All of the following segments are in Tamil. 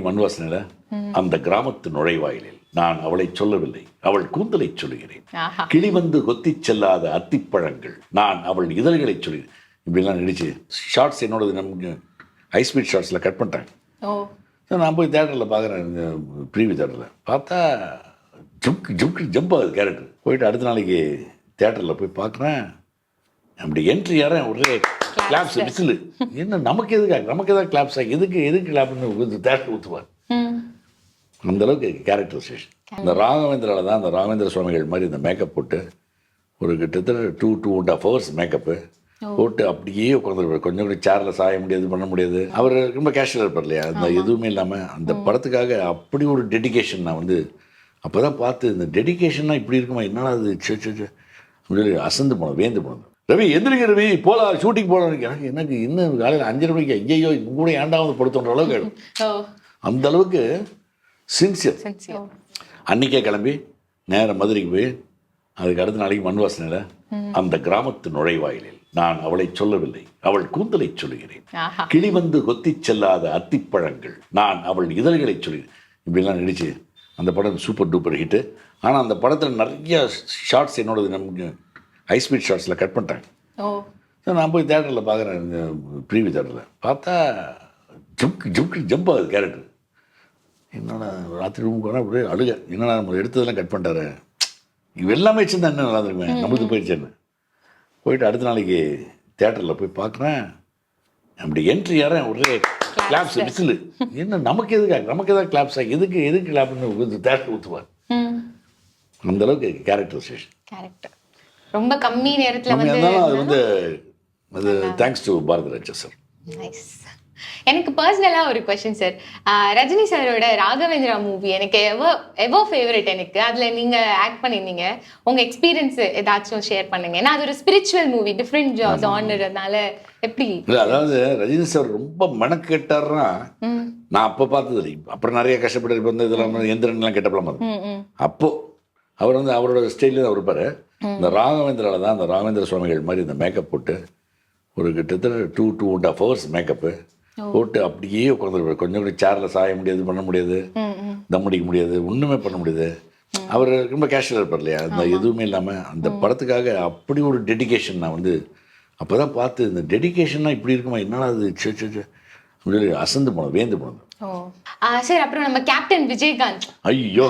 மண்வாசனில அந்த கிராமத்து நுழைவாயிலில் நான் அவளை சொல்லவில்லை, அவள் கூந்தலை சொல்லுகிறேன். கிளி வந்து கொத்தி செல்லாத அத்திப்பழங்கள் நான் அவள் இதழ்களை சொல்லுகிறேன். இப்படிலாம் நடிச்சு ஷார்ட்ஸ் என்னோடது நமக்கு ஹைஸ்பீட் ஷார்ட்ஸில் கட் பண்ணிட்டாங்க. நான் போய் தேட்டரில் பார்க்குறேன், இந்த ப்ரீவியூ தேட்டரில் பார்த்தா ஜம்ப் ஆகுது கேரக்டர். போயிட்டு அடுத்த நாளைக்கு தேட்டரில் போய் பார்க்குறேன், அப்படி என்ட்ரி யாரும் ஒரே கிளாப்ஸ் விசில். என்ன நமக்கு எதாவது கிளாப்ஸ் ஆகி எதுக்கு கிளாப்னு தேட்டர் ஊற்றுவார். அந்த அளவுக்கு கேரக்டரைசேஷன். இந்த ராகவேந்திராவில் தான் அந்த ராகவேந்திர சுவாமிகள் மாதிரி இந்த மேக்கப் போட்டு ஒரு கிட்டத்தட்ட 2.5 hours மேக்கப்பு போட்டு அப்படியே உட்காந்துருப்பார். கொஞ்சம் கூட சேரில் சாய முடியாது, பண்ண முடியாது. அவர் ரொம்ப கேஷுவலாக இருப்பார் இல்லையா, அந்த எதுவுமே இல்லாமல் அந்த படத்துக்காக அப்படி ஒரு டெடிக்கேஷன். நான் வந்து அப்போ தான் பார்த்து இந்த டெடிக்கேஷன்னா இப்படி இருக்குமா, என்னன்னா அது சொல்லி அசந்து போனது, வேந்து போனது. ரவி எந்திரிக்க ரவி போகலாம், ஷூட்டிங் போகலாம். எனக்கு இன்னும் காலையில் 5:30 மணிக்கு ஐயோ இது கூட ஏண்டாவது படுத்துன்ற அளவுக்கு ஆகிடும். அந்த அளவுக்கு சின்சியர். அன்றைக்கே கிளம்பி நேரம் மதுரைக்கு போய் அதுக்கு அடுத்த நாளைக்கு மண்வாசனில் அந்த கிராமத்து நுழைவாயிலில் நான் அவளை சொல்லவில்லை, அவள் கூந்தலை சொல்லுகிறேன். கிளி வந்து கொத்தி செல்லாத அத்திப்பழங்கள் நான் அவள் இதழ்களை சொல்லுகிறேன். இப்படிலாம் நடிச்சு அந்த படம் சூப்பர் டூப்பர் ஹிட்டு. ஆனால் அந்த படத்தில் நிறைய ஷார்ட்ஸ் என்னோடது நமக்கு ஹைஸ்பீட் ஷார்ட்ஸில் கட் பண்ணிட்டாங்க. நான் போய் தேட்டரில் பார்க்குறேன், இந்த ப்ரீவியூ தேட்டரில் பார்த்தா ஜம்ப் ஆகுது கேரக்டர். என்னடா ராத்திரி ரூமுக்கு போனால் அப்படியே அழுக, என்னடா நம்ம எடுத்ததெல்லாம் கட் பண்ணிட்டாரு, இவ எல்லாமே வச்சுருந்தா என்ன நல்லா இருக்குமே, நம்மளுக்கு போயிடுச்சேன்னு. போயிட்டு அடுத்த நாளைக்கு தேட்டரில் போய் பார்க்குறேன், அப்படி என்ட்ரி யாரும் ஒரே கிளாப்ஸ் விசில். என்ன நமக்கு எதாவது கிளாப்ஸ் ஆகி எதுக்கு கிளாப்னு தேட்டர் ஊற்றுவார். அந்த அளவுக்கு கேரக்டரைசேஷன். ரொம்ப கம்மி நேரத்துல அது வந்து அது தேங்க்ஸ் டு பாரதிராஜா சார். எனக்கு பர்சனலா ஒரு क्वेश्चन சார். ரஜினி சாரோட ராகவேந்திரா மூவி எனக்கு எவோ ஃபேவரட். எனக்கு அதுல நீங்க ஆக்ட் பண்ணிருந்தீங்க, உங்க எக்ஸ்பீரியன்ஸ் ஏதாச்சும் ஷேர் பண்ணுங்க. ஏன்னா அது ஒரு ஸ்பிரிச்சுவல் மூவி, டிஃப்ரெண்ட் ஜானர்னால எப்படி இல்லை. அதாவது ரஜினி சார் ரொம்ப மெனக்கெட்டார்னா நான் அப்போ பார்த்தது இல்லை. அப்புறம் நிறைய கஷ்டப்பட்டு வந்து இதெல்லாம் எந்திரன்லாம் கெட்டப்பலாம். அப்போ அவர் வந்து அவரோட ஸ்டைலில் தான் இருப்பார். இந்த ராகவேந்திராவில் தான் அந்த ராகவேந்திர சுவாமிகள் மாதிரி இந்த மேக்கப் போட்டு ஒரு கிட்டத்தட்ட 2.5 hours மேக்கப்பு போட்டு அப்படியே உட்காந்துருப்பார். கொஞ்சம் கூட சேரில் சாய முடியாது, பண்ண முடியாது, தம் அடிக்க முடியாது, ஒன்றுமே பண்ண முடியாது. அவர் ரொம்ப கேஷுவலாக இருப்பார் இல்லையா, அந்த எதுவுமே இல்லாமல் அந்த படத்துக்காக அப்படி ஒரு டெடிக்கேஷன். நான் வந்து அப்போ தான் பார்த்து இந்த டெடிக்கேஷன்னா இப்படி இருக்குமா, என்னன்னா அது சொல்லி அசந்து போனது, வேந்து போனது. சார் அப்புறம் நம்ம கேப்டன் விஜயகாந்த், ஐயோ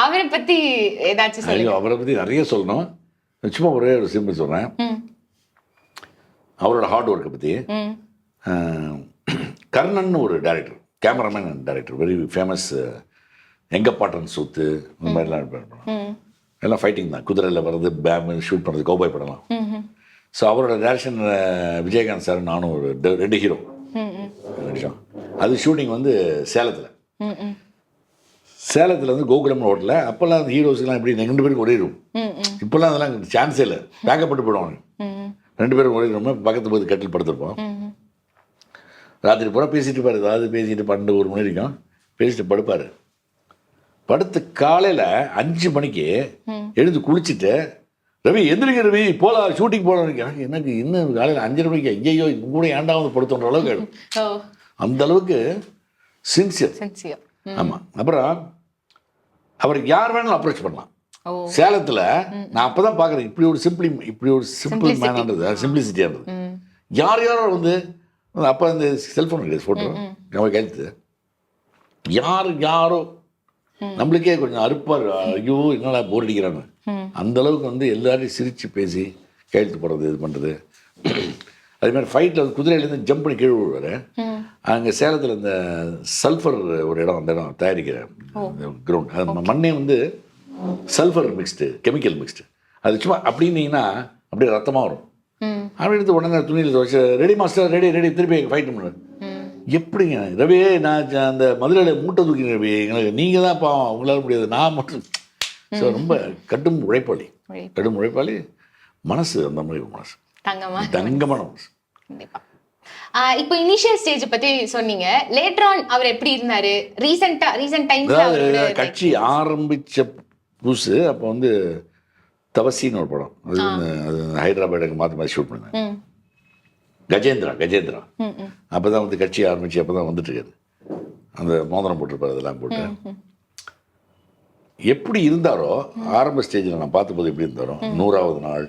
அவரை பற்றி ஏதாச்சும்? ஐயோ அவரை பற்றி நிறைய சொல்லணும். சும்மா ஒரே ஒரு சிம்பிள் சொல்கிறேன். அவரோட ஹார்ட் ஒர்க்கை பற்றி. கர்ணன் ஒரு director, cameraman and director, very famous. எங்க பாட்டன் சூத்து இந்த மாதிரிலாம் இருப்பார். எல்லாம் ஃபைட்டிங் தான், குதிரையில் வர்றது, பேம் ஷூட் பண்ணுறது, கௌபாய் படலாம். ஸோ அவரோட டைரக்ஷன் விஜயகாந்த் சார் நானும் ஒரு 2 ஹீரோ நடித்தோம். அது ஷூட்டிங் வந்து சேலத்தில் வந்து கோகுலம் ரோட்டில். அப்போல்லாம் அந்த ஹீரோஸ்லாம் எப்படி 2 பேருக்கு ஒரே ரூம். இப்போல்லாம் அதெல்லாம் சான்ஸே இல்லை, பேக்கப்பட்டு போயிடுவாங்க. 2 பேரும் ஒரே ரூம், பக்கத்து போது கட்டில் படுத்துருப்போம். ராத்திரி பூரா பேசிட்டு இருப்பார், ஏதாவது பேசிட்டு 12-1 மணி வரைக்கும் பேசிட்டு படுப்பார். படுத்து காலையில் 5 மணிக்கு எழுந்து குளிச்சுட்டு ரவி எந்திரிக்க ரவி போகலாம், ஷூட்டிங் போகலாம். எனக்கு இன்னும் காலையில் 5:30 மணிக்கு ஐயோ இது கூட ஏண்டாவது படுத்துன்ற அளவுக்கு ஆகிடும். அந்த அளவுக்கு சின்சியர். ஆமாம். அப்புறம் அவருக்கு யார் வேணாலும் அப்ரோச் பண்ணலாம். சேலத்தில் நான் அப்போ தான் பார்க்குறேன் இப்படி ஒரு சிம்பிள் மேனான்றது, சிம்பிளிசிட்டியானது. யாரோ வந்து அப்போ இந்த செல்ஃபோன் கிடையாது, ஃபோட்டோ நம்ம கையெழுத்து, யாரோ நம்மளுக்கே கொஞ்சம் அறுப்பார், ஐயோ என்னடா போர் அடிக்கிறான்னு. அந்த அளவுக்கு வந்து எல்லாரையும் சிரித்து பேசி கையெழுத்து போடுறது, இது பண்ணுறது. அதே மாதிரி ஃபைட்டில் வந்து குதிரையிலேருந்து ஜம்ப் பண்ணி கீழே விழுவார். அங்கே சேலத்தில் இந்த சல்ஃபர் ஒரு இடம், அந்த இடம் தயாரிக்கிற கிரவுண்ட், அது மண்ணே வந்து சல்ஃபர் மிக்ஸ்டு, கெமிக்கல் மிக்ஸ்டு. அது சும்மா அப்படின்னீங்கன்னா அப்படியே ரத்தமாக வரும். அப்படி எடுத்து உடனே துணியில் துவைச்சு ரெடி மாஸ்டர், ரெடி திருப்பி ஃபைட் பண்ணு. எப்படிங்க ரவியே, நான் அந்த மதுரையில் மூட்டை தூக்கினேன் ரவி, எனக்கு நீங்கள் தான் பாவம், உங்களால் முடியாது, நான் மட்டும். ஸோ ரொம்ப கடும் உழைப்பாளி, மனசு அந்த மாதிரி மனசு, தங்கமான மனசு. இப்போ இனிஷியல் ஸ்டேஜ் பத்தி சொன்னீங்க, லேட்டர் ஆன் அவர் எப்படி இருந்தாரு? ரீசன்ட் டைம்ஸ்ல கட்சி ஆரம்பிச்ச புதுசு அப்போ வந்து தவசின்னு ஒரு படம், அது ஹைதராபாத்துக்கு மாற்றி ஷூட் பண்ணேன். கஜேந்திரா அப்போ தான் வந்து கட்சி ஆரம்பித்து அப்போ தான் வந்துட்டு இருக்காது. அந்த மோதிரம் போட்டிருப்பார், அதெல்லாம் போட்டு எப்படி இருந்தாரோ ஆரம்ப ஸ்டேஜில் நான் பார்த்தபோது எப்படி இருந்தாரோ, 100வது நாள்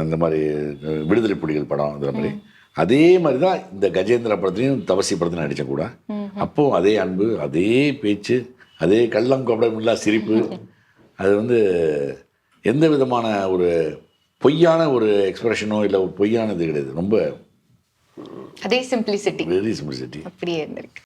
இந்த மாதிரி விடுதலை புலிகள் படம் இந்த மாதிரி, அதே மாதிரி தான் இந்த கஜேந்திரா படத்துலையும் தவசி படத்துலையும் நடித்தேன் கூட. அப்போ அதே அன்பு, அதே பேச்சு, அதே கள்ளங்கபடமில்லா சிரிப்பு. அது வந்து எந்த விதமான ஒரு பொய்யான ஒரு எக்ஸ்பிரஷனோ இல்லை ஒரு பொய்யான இது கிடையாது. ரொம்ப அதே சிம்பிளிசிட்டி, வெரி சிம்பிளிசிட்டி அப்படியே இருந்திருக்கு.